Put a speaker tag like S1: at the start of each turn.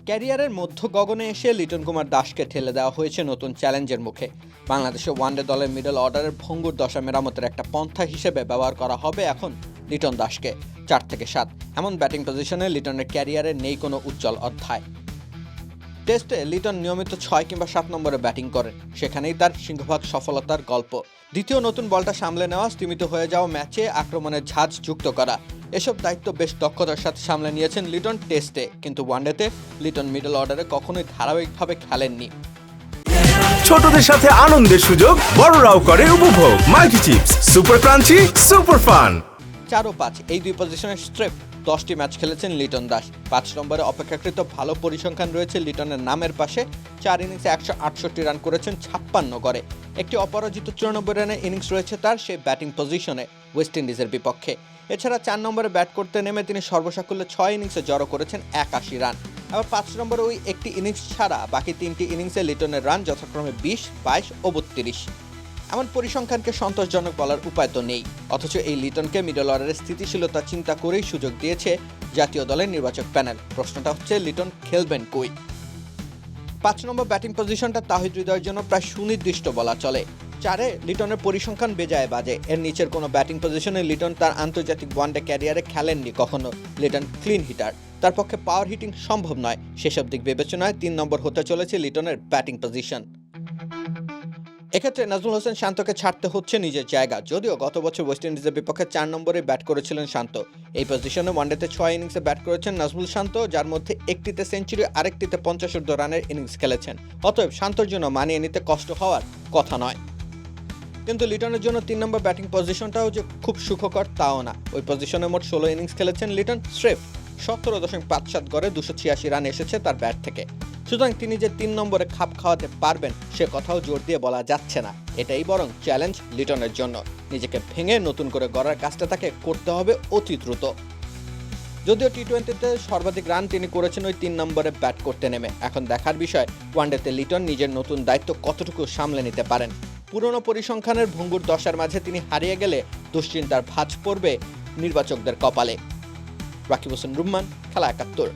S1: ক্যারিয়ারের মধ্য গগনে এসে লিটন কুমার দাসকে ঠেলে দেওয়া হয়েছে নতুন চ্যালেঞ্জের মুখে। বাংলাদেশে ওয়ানডে দলের মিডল অর্ডারের ভঙ্গুর দশা মেরামতের একটা পন্থা হিসেবে ব্যবহার করা হবে এখন লিটন দাসকে। 4 থেকে 7 এমন ব্যাটিং পজিশনে লিটনের ক্যারিয়ারে নেই কোনো উজ্জ্বল অধ্যায়। টেস্টে লিটন নিয়মিত 6 কিংবা 7 নম্বরে ব্যাটিং করেন, সেখানেই তার সিংহভাগ সফলতার গল্প। দ্বিতীয় নতুন বলটা সামলে নেওয়া, স্তীমিত হয়ে যাওয়া ম্যাচে আক্রমণের ঝাঁজ যুক্ত করা, এসব দায়িত্ব বেশ দক্ষতার সাথে সামলে নিয়েছেন লিটন টেস্টে। কিন্তু ওয়ানডেতে লিটন মিডল অর্ডারে কখনোই ধারাবাহিকভাবে খেলেননি।
S2: ছোটদের সাথে আনন্দের সুযোগ, বড়রাও করে উপভোগ। Multi chips, super crunchy, super fun.
S1: 4 ও 5 এই দুই পজিশনের স্ট্রেপ 10টি ম্যাচ খেলেছেন লিটন দাস। 5 নম্বরে অপেক্ষাকৃত ভালো পরিসংখ্যান রয়েছে লিটনের নামের পাশে। 4 ইনিংসে 168 রান করেছেন 56 করে। একটি অপরাজিত 94 রানের ইনিংস রয়েছে তার সেই ব্যাটিং পজিশনে ওয়েস্ট ইন্ডিজের বিপক্ষে। এছাড়া 4 নম্বরে ব্যাট করতে নেমে তিনি সর্বসাকুল্যে 6 ইনিংসে জড়ো করেছেন 81 রান। আবার 5 নম্বরে ওই একটি ইনিংস ছাড়া বাকি 3টি ইনিংসে লিটনের রান যথাক্রমে 20, 22 ও 32। এমন পরিসংখ্যানকে সন্তোষজনক বলার উপায় তো নেই। অথচ এই লিটনকে মিডল অর্ডারের স্থিতিশীলতা চিন্তা করেই সুযোগ দিয়েছে জাতীয় দলের নির্বাচক প্যানেল। প্রশ্নটা হচ্ছে লিটন খেলবেন কই? 5 নম্বর ব্যাটিং পজিশনটা তাহিদ হৃদয়ের জন্য প্রায় সুনির্দিষ্ট বলা চলে। 4-এ লিটনের পরিসংখ্যান বেজায় বাজে। এর নিচের কোনো ব্যাটিং পজিশনে লিটন তার আন্তর্জাতিক ওয়ানডে ক্যারিয়ারে খেলেননি কখনো। লিটন ক্লিন হিটার, তার পক্ষে পাওয়ার হিটিং সম্ভব নয়। সেসব দিক বিবেচনায় 3 নম্বর হতে চলেছে লিটনের ব্যাটিং পজিশন। এক্ষেত্রে নাজমুল হোসেন শান্তকে ছাড়তে হচ্ছে নিজের জায়গা। যদিও গত বছর ওয়েস্ট ইন্ডিজের বিপক্ষে 4 নম্বরে ব্যাট করেছিলেন শান্ত। এই পজিশনে ওয়ানডেতে 6 ইনিংসে ব্যাট করেছেন নাজমুল শান্ত, যার মধ্যে একটিতে সেঞ্চুরি, আরেকটিতে 50 রানের ইনিংস খেলেছেন। অতএব শান্তর জন্য মানিয়ে নিতে কষ্ট হওয়ার কথা নয়। কিন্তু লিটনের জন্য 3 নম্বর ব্যাটিং পজিশনটাও যে খুব সুখকর তাও না। ওই পজিশনে মোট 16 ইনিংস খেলেছেন লিটন। স্রেফ 17.57 গড়ে 286 রান এসেছে তার ব্যাট থেকে। সুতরাং তিনি যে 3 নম্বরে খাপ খাওয়াতে পারবেন সে কথাও জোর দিয়ে বলা যাচ্ছে না। এটাই বরং চ্যালেঞ্জ লিটনের জন্য। নিজেকে ভেঙে নতুন করে গড়ার কাজটা তাকে করতে হবে অতি দ্রুত। যদিও টি-20তে সর্বাধিক রান তিনি করেছেন ওই 3 নম্বরে ব্যাট করতে নেমে। এখন দেখার বিষয় ওয়ানডেতে লিটন নিজের নতুন দায়িত্ব কতটুকু সামলে নিতে পারেন। পুরনো পরিসংখ্যানের ভঙ্গুর দশার মাঝে তিনি হারিয়ে গেলে দুশ্চিন্তার ভাঁজ পড়বে নির্বাচকদের কপালে। রাকিব হোসেন রুম্মান, খেলা 71।